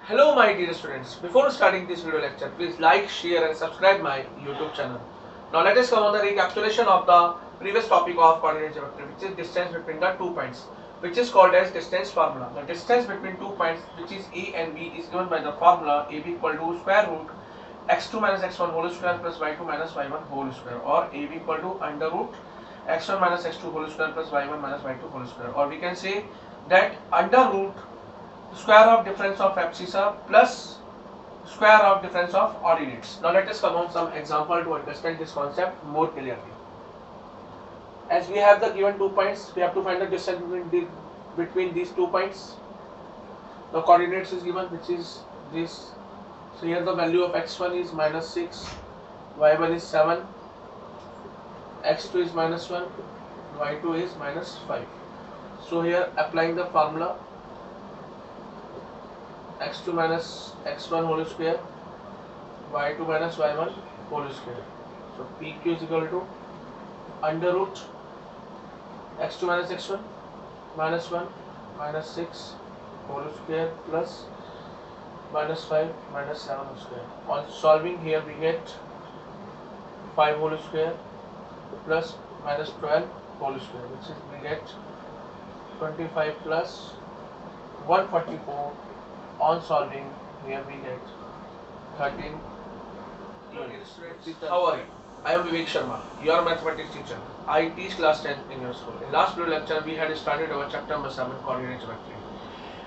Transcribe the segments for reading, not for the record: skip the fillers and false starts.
Hello my dear students, before starting this video lecture, please like, share and subscribe my YouTube channel. Now let us come on the recapitulation of the previous topic of coordinate geometry, which is distance between the 2 points, which is called as distance formula. The distance between 2 points, which is A and B, is given by the formula AB equal to square root x2 minus x1 whole square plus y2 minus y1 whole square, or AB equal to under root x1 minus x2 whole square plus y1 minus y2 whole square, or we can say that under root square of difference of abscissa plus square of difference of ordinates. Now let us come on some example to understand this concept more clearly. As we have the given 2 points, we have to find the distance between these 2 points. The coordinates is given, which is this. So here the value of x1 is minus 6, y1 is 7, x2 is minus 1, y2 is minus 5. So here applying the formula, x2 minus x1 whole square, y2 minus y1 whole square. So pq is equal to under root x2 minus x1 minus 1 minus 6 whole square plus minus 5 minus 7 whole square. On solving here we get 5 whole square plus minus 12 whole square, which is we get 25 plus 144. On solving here we get 13 units. How are you? I am Vivek Sharma, your mathematics teacher. I teach class 10 in your school. In last video lecture we had started our chapter number 7, coordinate geometry.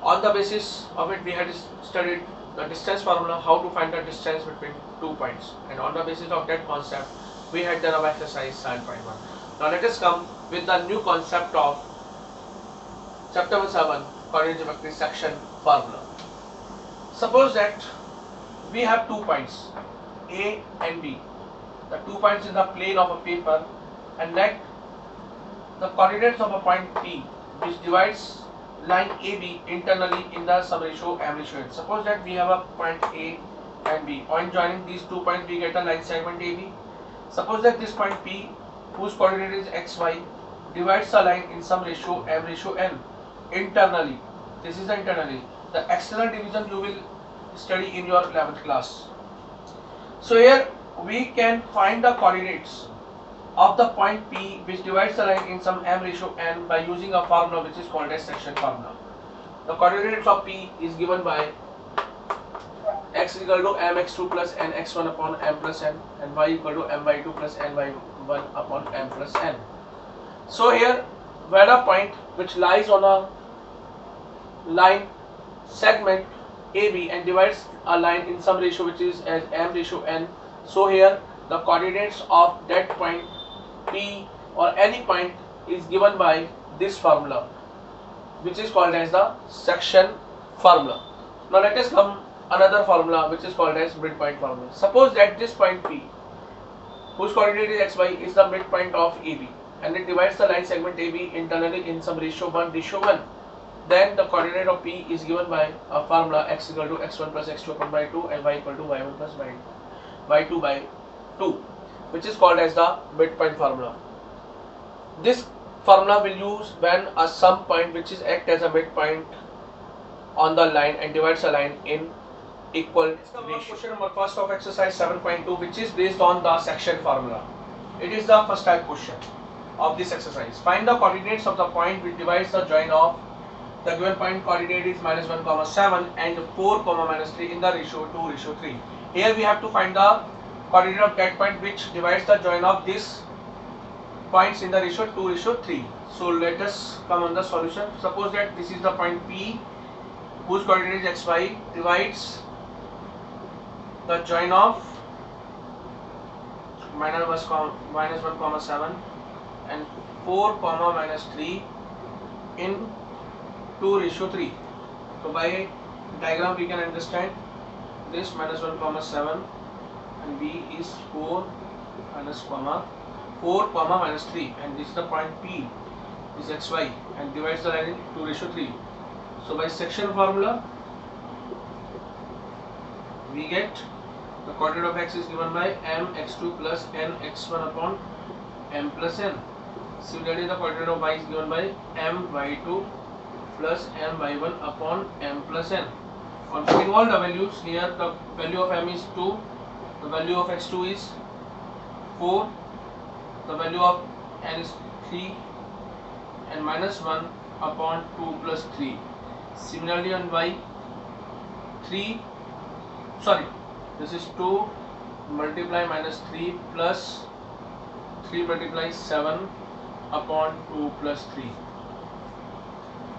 On the basis of it we had studied the distance formula, how to find the distance between 2 points, and on the basis of that concept we had done our exercise 7.1. Now let us come with the new concept of chapter number 7, coordinate geometry section formula. Suppose that we have 2 points A and B. The 2 points in the plane of a paper, and let the coordinates of a point P which divides line AB internally in the sum ratio M ratio N. Suppose that we have a point A and B. On joining these 2 points we get a line segment AB. Suppose that this point P, whose coordinate is xy, divides a line in sum ratio M ratio N internally. This is the internally. The external division you will study in your 11th class. So here we can find the coordinates of the point P which divides the line in some M ratio N by using a formula which is called as section formula. The coordinates of P is given by x is equal to mx2 plus nx1 upon m plus n, and y equal to my2 plus ny1 upon m plus n. So here when a point which lies on a line segment AB and divides a line in some ratio which is as m ratio n, so here the coordinates of that point P or any point is given by this formula, which is called as the section formula. Now let us come another formula which is called as midpoint formula. Suppose that this point P, whose coordinate is xy, is the midpoint of AB and it divides the line segment AB internally in some ratio 1 ratio 1. Then the coordinate of P is given by a formula x equal to x1 plus x2 upon by 2 and y equal to y1 plus y2 by 2, which is called as the midpoint formula. This formula will use when a some point which is act as a midpoint on the line and divides a line in equal ratio. Question number first of exercise 7.2, which is based on the section formula. It is the first type question of this exercise. Find the coordinates of the point which divides the join of the given point. Coordinate is minus 1 comma 7 and 4 comma minus 3 in the ratio 2 ratio 3. Here we have to find the coordinate of that point which divides the join of these points in the ratio 2 ratio 3. So let us come on the solution. Suppose that this is the point P whose coordinate is xy, divides the join of minus 1 comma 7 and 4 comma minus 3 in 2 ratio 3. So by diagram we can understand this minus 1 comma 7 and B is 4 minus 4 comma minus 3, and this is the point P is xy and divides the line in 2 ratio 3. So by section formula we get the coordinate of x is given by mx2 plus nx1 upon m plus n. Similarly the coordinate of y is given by my2 plus my1 upon m plus n. On putting all the values here, the value of m is 2, the value of x2 is 4, the value of n is 3, and minus 1 upon 2 plus 3. Similarly on y, 3, sorry, this is 2 multiply minus 3 plus 3 multiply 7 upon 2 plus 3.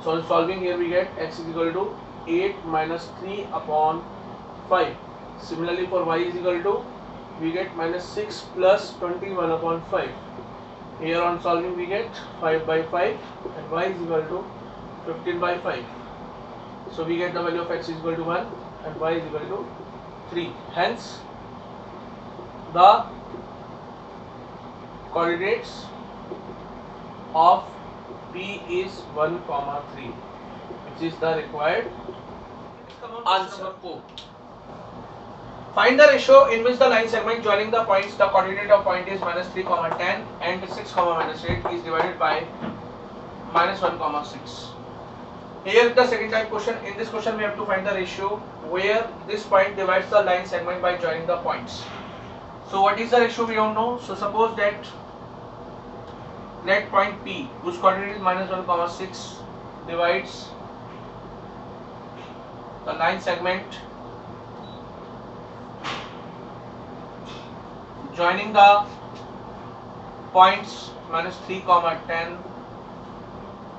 So in solving here we get x is equal to 8 minus 3 upon 5. Similarly for y is equal to, we get minus 6 plus 21 upon 5. Here on solving we get 5 by 5 and y is equal to 15 by 5. So we get the value of x is equal to 1 and y is equal to 3. Hence the coordinates of P is 1, 3, which is the required answer. Find the ratio in which the line segment joining the points, the coordinate of point is minus 3, 10 and 6, minus 8 is divided by minus 1, 6. Here is the second type question. In this question we have to find the ratio where this point divides the line segment by joining the points. So what is the ratio we don't know. So suppose that let point P, whose coordinate is minus 1, 6, divides the line segment joining the points minus 3, 10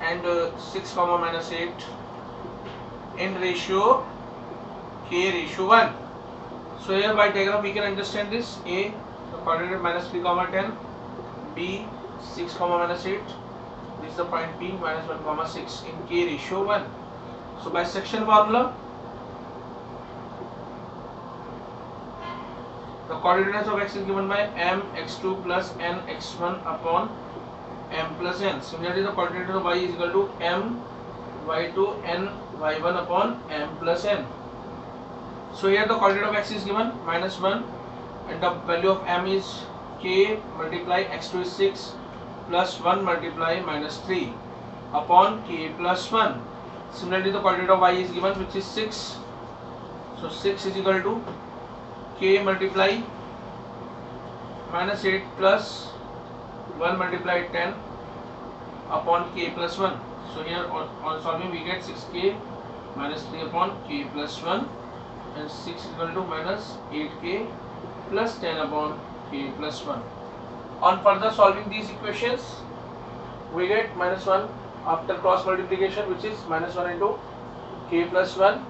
and 6, minus 8 in ratio k ratio 1. So here by diagram we can understand this. A, the coordinate minus 3, 10, B 6, minus 8, this is the point P minus 1, 6 in k ratio 1. So by section formula, the coordinates of x is given by m x2 plus n x1 upon m plus n. Similarly, the coordinate of y is equal to m y2 n y1 upon m plus n. So here the coordinate of x is given minus 1 and the value of m is k multiply x2 is 6 plus 1 multiply minus 3 upon k plus 1. Similarly, the coordinate of y is given which is 6. So 6 is equal to k multiply minus 8 plus 1 multiply 10 upon k plus 1. So here on solving we get 6k minus 3 upon k plus 1 and 6 is equal to minus 8k plus 10 upon k plus 1. On further solving these equations we get minus 1 after cross multiplication, which is minus 1 into k plus 1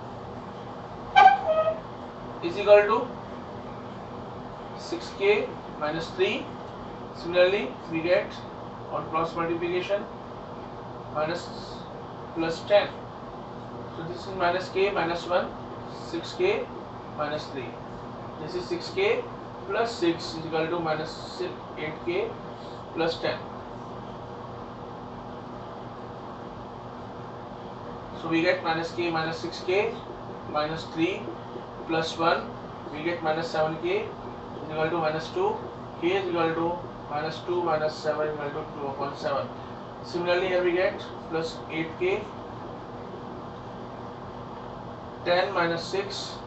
is equal to 6k minus 3. Similarly we get on cross multiplication minus plus 10. So this is minus k minus 1, 6k minus 3. This is 6k plus 6 is equal to minus 8k plus 10. So we get minus k minus 6k minus 3 plus 1, we get minus 7k is equal to minus 2, k is equal to minus 2 minus 7 is equal to 2 upon 7. Similarly here we get plus 8k, 10 minus 6,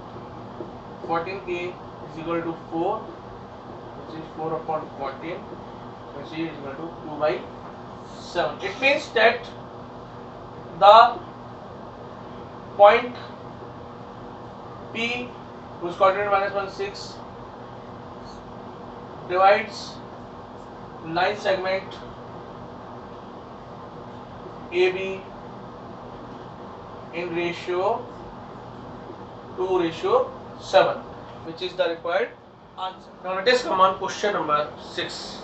14k is equal to 4, which is 4 upon 14, which is equal to 2 by 7. It means that the point P, whose coordinate minus 1, 6, divides line segment AB in ratio 2:7, which is the required answer. Now let us come on question number 6.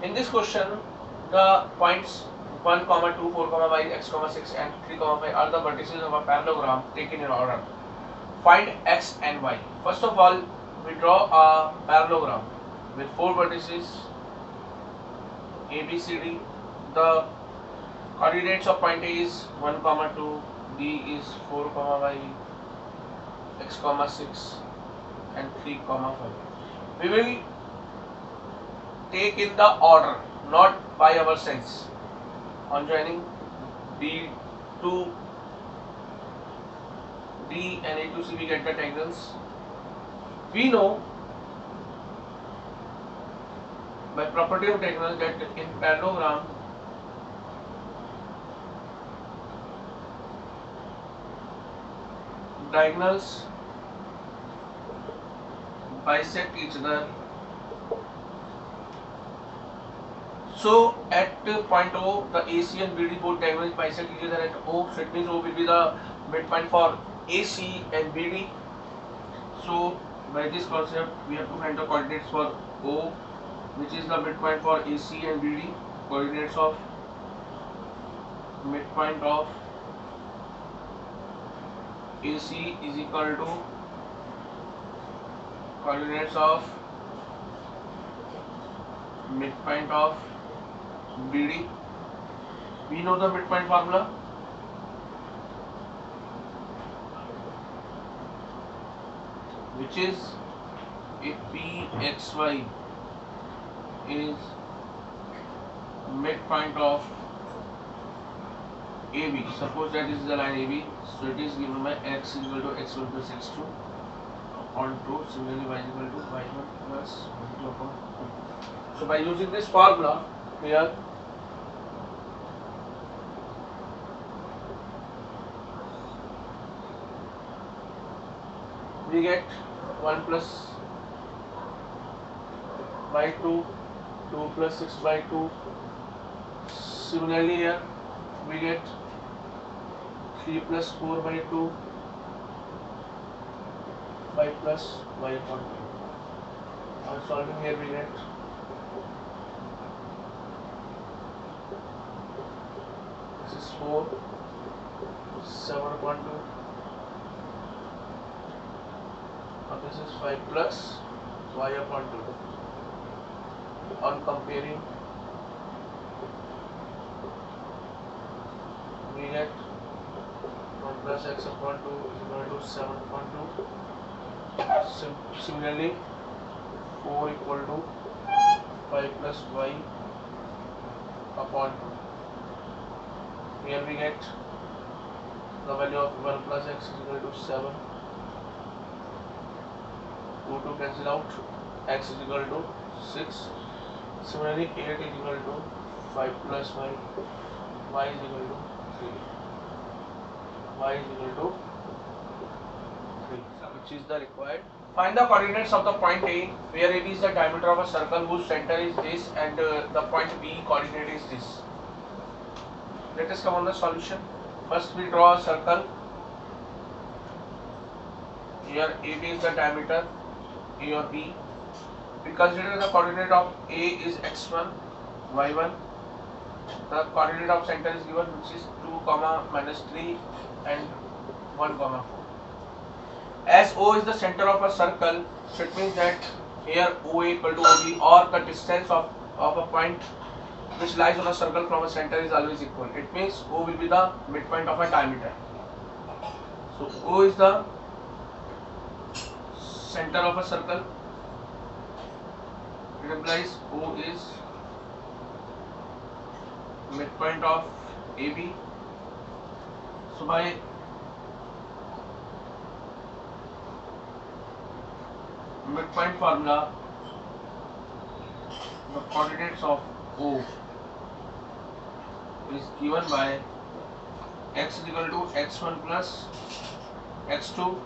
In this question, the points 1, 2, 4, y, x, 6 and 3, 5 are the vertices of a parallelogram taken in order. Find x and y. First of all, we draw a parallelogram with 4 vertices A, B, C, D. The coordinates of point A is 1, 2, B is 4, y, x, 6 and 3, 5. We will take in the order, not by our sense. On joining B2 D and A to C, we get the tangents. We know by property of diagonal that in parallelogram diagonals bisect each other. So at point O, the AC and BD both diagonals bisect each other at O. So it means O will be the midpoint for AC and BD. So by this concept, we have to find the coordinates for O, which is the midpoint for AC and BD. Coordinates of midpoint of AC is equal to coordinates of midpoint of BD. We know the midpoint formula. Which is if PXY is midpoint of AB. Suppose that this is the line AB. So it is given by x is equal to x1 plus x2 upon 2. Similarly, y is equal to y1 plus y2 upon 2. So by using this formula here, we get 1 plus y2, 2 plus 6 by 2. Similarly here we get 3 plus 4 by 2, 5 plus y upon 2. On solving here we get this is 4, 7 upon 2. And this is 5 plus y upon 2. On comparing, we get 1 plus x upon 2 is equal to 7 upon 2. Similarly, 4 equal to 5 plus y upon 2. Here we get the value of 1 plus x is equal to 7. 2 to cancel out, x is equal to 6. Similarly, 8 is equal to 5 plus y is equal to 3. Y is equal to 3, which is the required. Find the coordinates of the point A, where AB is the diameter of a circle whose center is this and the point B coordinate is this. Let us come on the solution. First we draw a circle. Here AB is the diameter, A or B. We consider the coordinate of A is x1, y1. The coordinate of center is given, which is 2, minus 3 and 1, 4. As O is the center of a circle, so it means that here OA equal to OB, or the distance of a point which lies on a circle from a center is always equal. It means O will be the midpoint of a diameter. So O is the center of a circle. It implies O is midpoint of AB. So by midpoint formula, the coordinates of O is given by x is equal to x1 plus x2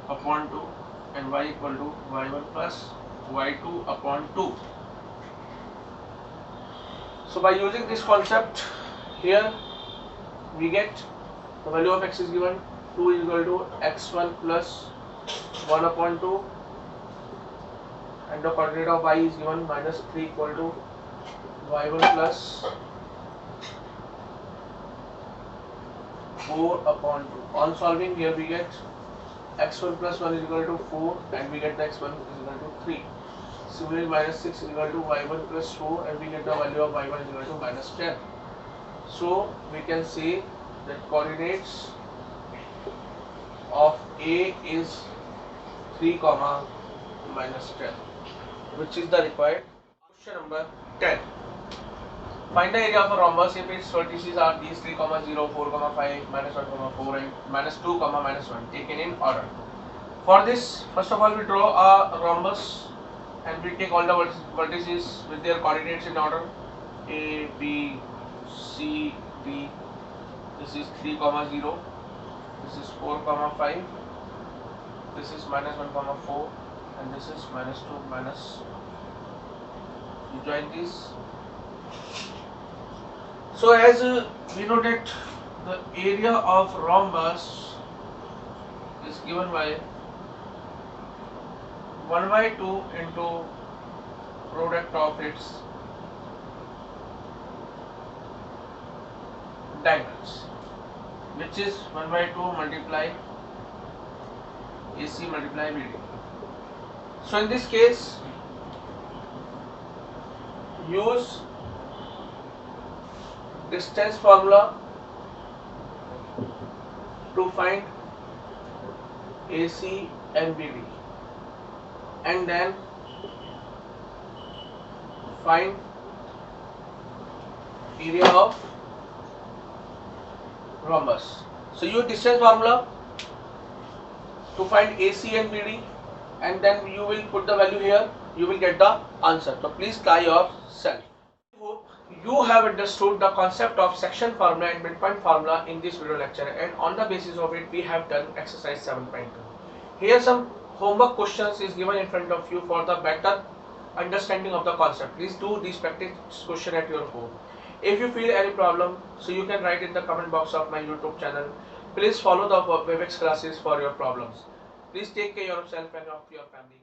upon 2 and y equal to y1 plus y2 upon 2. So by using this concept here, we get the value of x is given 2 is equal to x1 plus 1 upon 2 and the coordinate of y is given minus 3 equal to y1 plus 4 upon 2. On solving here we get x1 plus 1 is equal to 4 and we get the x1 is equal to 3. Similarly, minus 6 is equal to y1 plus 4 and we get the value of y1 is equal to minus 10. So we can say that coordinates of A is 3, minus 10, which is the required. Question number 10. Find the area of a rhombus if its vertices are these 3, 0, 4, 5, -1, 4 and -2, -1 taken in order. For this, first of all we draw a rhombus and we take all the vertices with their coordinates in order. A, B, C, D. This is 3, 0. This is 4, 5. This is -1, 4 and this is -2, minus. You join these. So as we know that the area of rhombus is given by 1/2 into product of its diagonals, which is 1/2 multiply AC multiply BD. So in this case, use distance formula to find AC and BD, and then find area of rhombus. So use distance formula to find AC and BD, and then you will put the value here, you will get the answer. So please try yourself. I hope you have understood the concept of section formula and midpoint formula in this video lecture, and on the basis of it we have done exercise 7.2. Here some homework questions is given in front of you for the better understanding of the concept. Please do these practice question at your home. If you feel any problem, so you can write in the comment box of my YouTube channel. Please follow the Webex classes for your problems. Please take care of yourself and of your family.